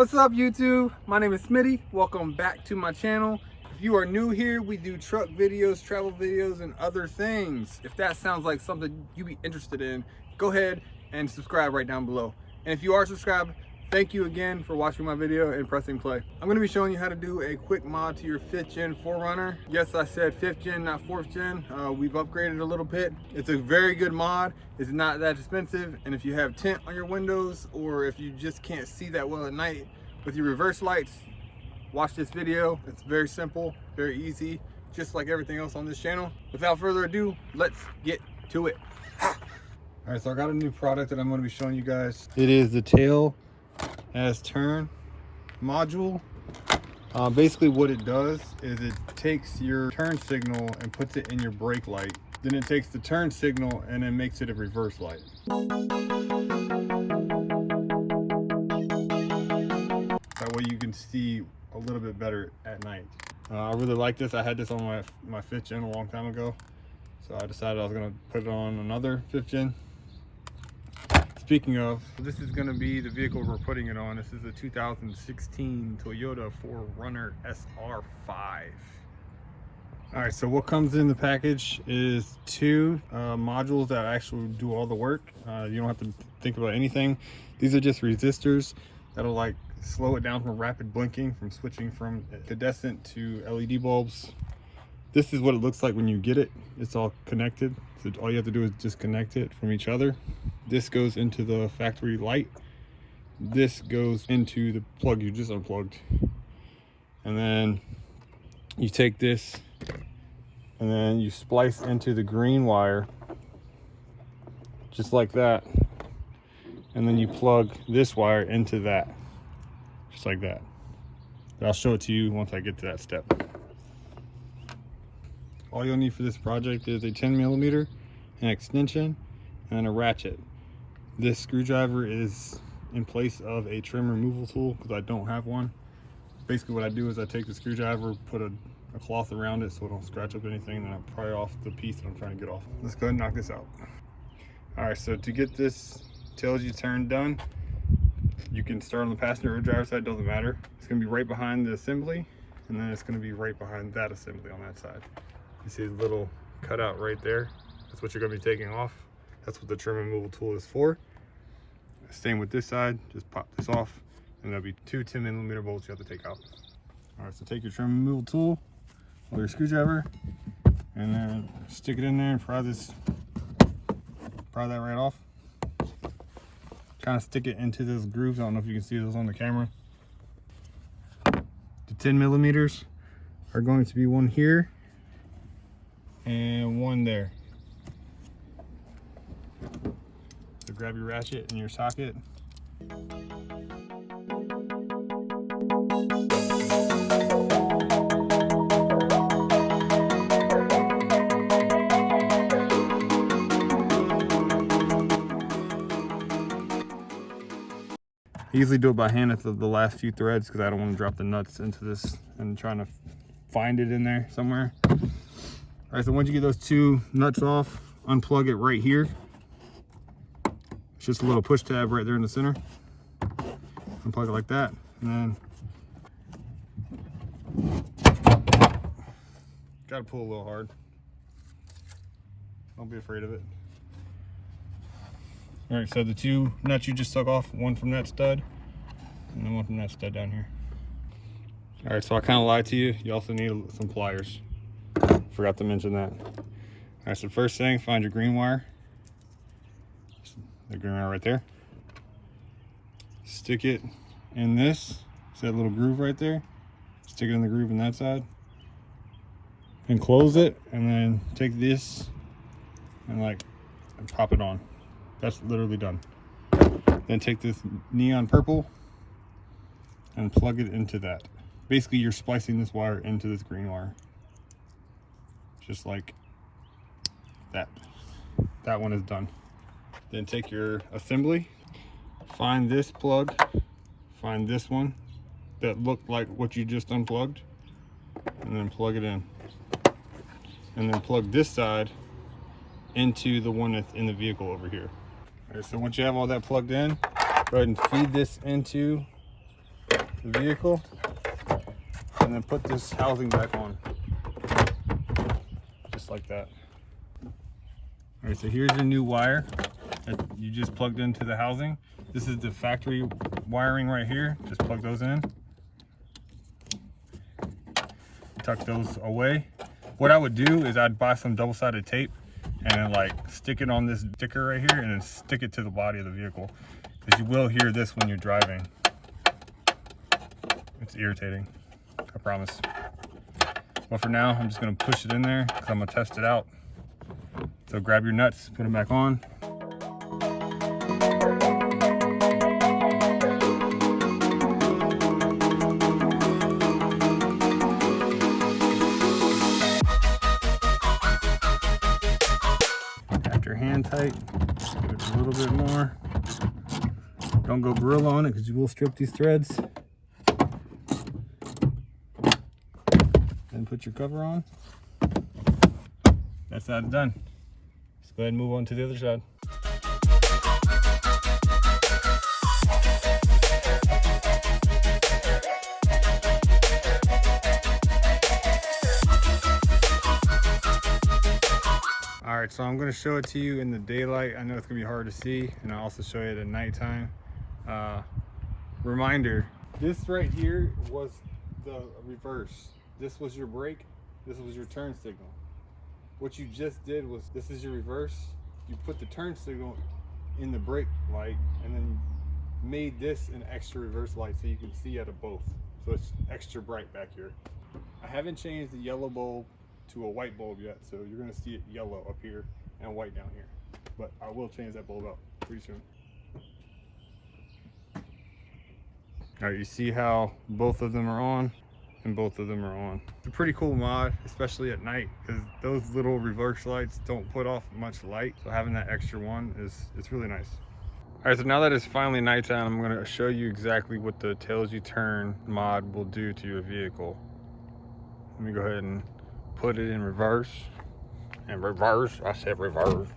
What's up YouTube? My name is Smitty. Welcome back to my channel. If you are new here, we do truck videos, travel videos, and other things. If that sounds like something you'd be interested in, go ahead and subscribe right down below. And if you are subscribed, thank you again for watching my video and pressing play. I'm going to be showing you how to do a quick mod to your 5th gen 4Runner. Yes, I said 5th gen, not 4th gen. We've upgraded a little bit. It's a very good mod. It's not that expensive. And if you have tint on your windows, or if you just can't see that well at night with your reverse lights, watch this video. It's very simple, very easy, just like everything else on this channel. Without further ado, let's get to it. All right, so I got a new product that I'm going to be showing you guys. It is the tail as turn module. Basically what it does is it takes your turn signal and puts it in your brake light. Then it takes the turn signal and then makes it a reverse light. That way you can see a little bit better at night. I really like this. I had this on my 5th gen a long time ago. So I decided I was gonna put it on another 5th gen. Speaking of, this is going to be the vehicle we're putting it on. This is a 2016 Toyota 4Runner SR5. All right, so what comes in the package is 2 modules that actually do all the work. You don't have to think about anything. These are just resistors that'll like slow it down from rapid blinking, from switching from incandescent to LED bulbs. This is what it looks like when you get it. It's all connected. So all you have to do is just connect it from each other. This goes into the factory light. This goes into the plug you just unplugged. And then you take this and then you splice into the green wire, just like that. And then you plug this wire into that, just like that. But I'll show it to you once I get to that step. All you'll need for this project is a 10mm, an extension, and a ratchet. This screwdriver is in place of a trim removal tool because I don't have one. Basically what I do is I take the screwdriver, put a cloth around it so it don't scratch up anything, and then I pry off the piece that I'm trying to get off. Let's go ahead and knock this out. All right, so to get this tails you turn done, you can start on the passenger or driver's side, doesn't matter. It's gonna be right behind the assembly, and then it's gonna be right behind that assembly on that side. You see the little cutout right there? That's what you're gonna be taking off. That's what the trim removal tool is for. Same with this side, just pop this off, and there'll be 2 10mm bolts you have to take out. All right, so take your trim removal tool with your screwdriver, and then stick it in there and pry that right off. Kind of stick it into those grooves. I don't know if you can see those on the camera. The 10mm are going to be one here and one there. So grab your ratchet and your socket. I usually do it by hand at the last few threads because I don't want to drop the nuts into this and trying to find it in there somewhere. All right, so once you get those 2 nuts off, unplug it right here. It's just a little push tab right there in the center. Unplug it like that, and then gotta pull a little hard. Don't be afraid of it. All right, so the 2 nuts you just took off, one from that stud, and then one from that stud down here. All right, so I kind of lied to you. You also need some pliers. Forgot to mention that. All right, so first thing, find your green wire. The green wire right there. Stick it in this. See that little groove right there? Stick it in the groove on that side. And close it, and then take this and pop it on. That's literally done. Then take this neon purple and plug it into that. Basically, you're splicing this wire into this green wire. Just like that. That one is done. Then take your assembly, find this plug, find this one that looked like what you just unplugged, and then plug it in. And then plug this side into the one that's in the vehicle over here. All right, so once you have all that plugged in, go ahead and feed this into the vehicle and then put this housing back on. Just like that. All right, so here's your new wire that you just plugged into the housing. This is the factory wiring right here. Just plug those in. Tuck those away. What I would do is I'd buy some double-sided tape and then like stick it on this sticker right here and then stick it to the body of the vehicle. Because you will hear this when you're driving. It's irritating, I promise. But for now, I'm just gonna push it in there because I'm gonna test it out. So grab your nuts, put them back on. After hand tight, give it a little bit more. Don't go gorilla on it because you will strip these threads. Then put your cover on. That side's done. Let's go ahead and move on to the other side. All right, so I'm gonna show it to you in the daylight. I know it's gonna be hard to see, and I'll also show you it at nighttime. Reminder, this right here was the reverse. This was your brake, this was your turn signal. What you just did was, this is your reverse. You put the turn signal in the brake light and then made this an extra reverse light so you can see out of both. So it's extra bright back here. I haven't changed the yellow bulb to a white bulb yet, so you're gonna see it yellow up here and white down here. But I will change that bulb out pretty soon. All right, you see how both of them are on and both of them are on. It's a pretty cool mod, especially at night, because those little reverse lights don't put off much light. So having that extra one it's really nice. All right, so now that it's finally nighttime, I'm gonna show you exactly what the Tail As You Turn mod will do to your vehicle. Let me go ahead and put it in reverse. And reverse, I said reverse.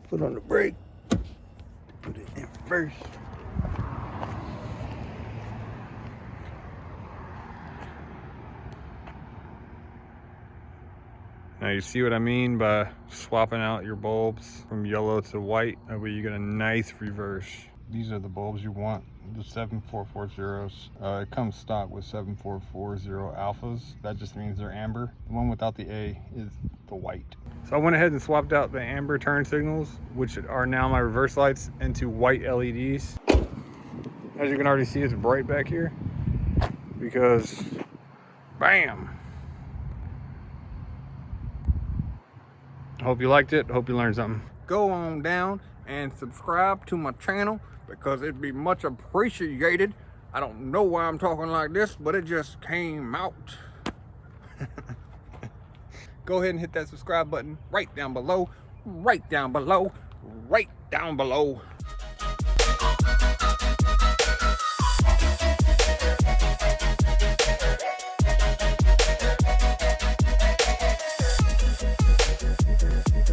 Put on the brake. Put it in reverse. Now you see what I mean by swapping out your bulbs from yellow to white. That way you get a nice reverse. These are the bulbs you want, the 7440s. It comes stock with 7440 alphas. That just means they're amber. The one without the A is the white. So I went ahead and swapped out the amber turn signals, which are now my reverse lights, into white LEDs. As you can already see, it's bright back here because, bam. Hope you liked it. Hope you learned something. Go on down and subscribe to my channel because it'd be much appreciated. I don't know why I'm talking like this, but it just came out. Go ahead and hit that subscribe button right down below, right down below, right down below.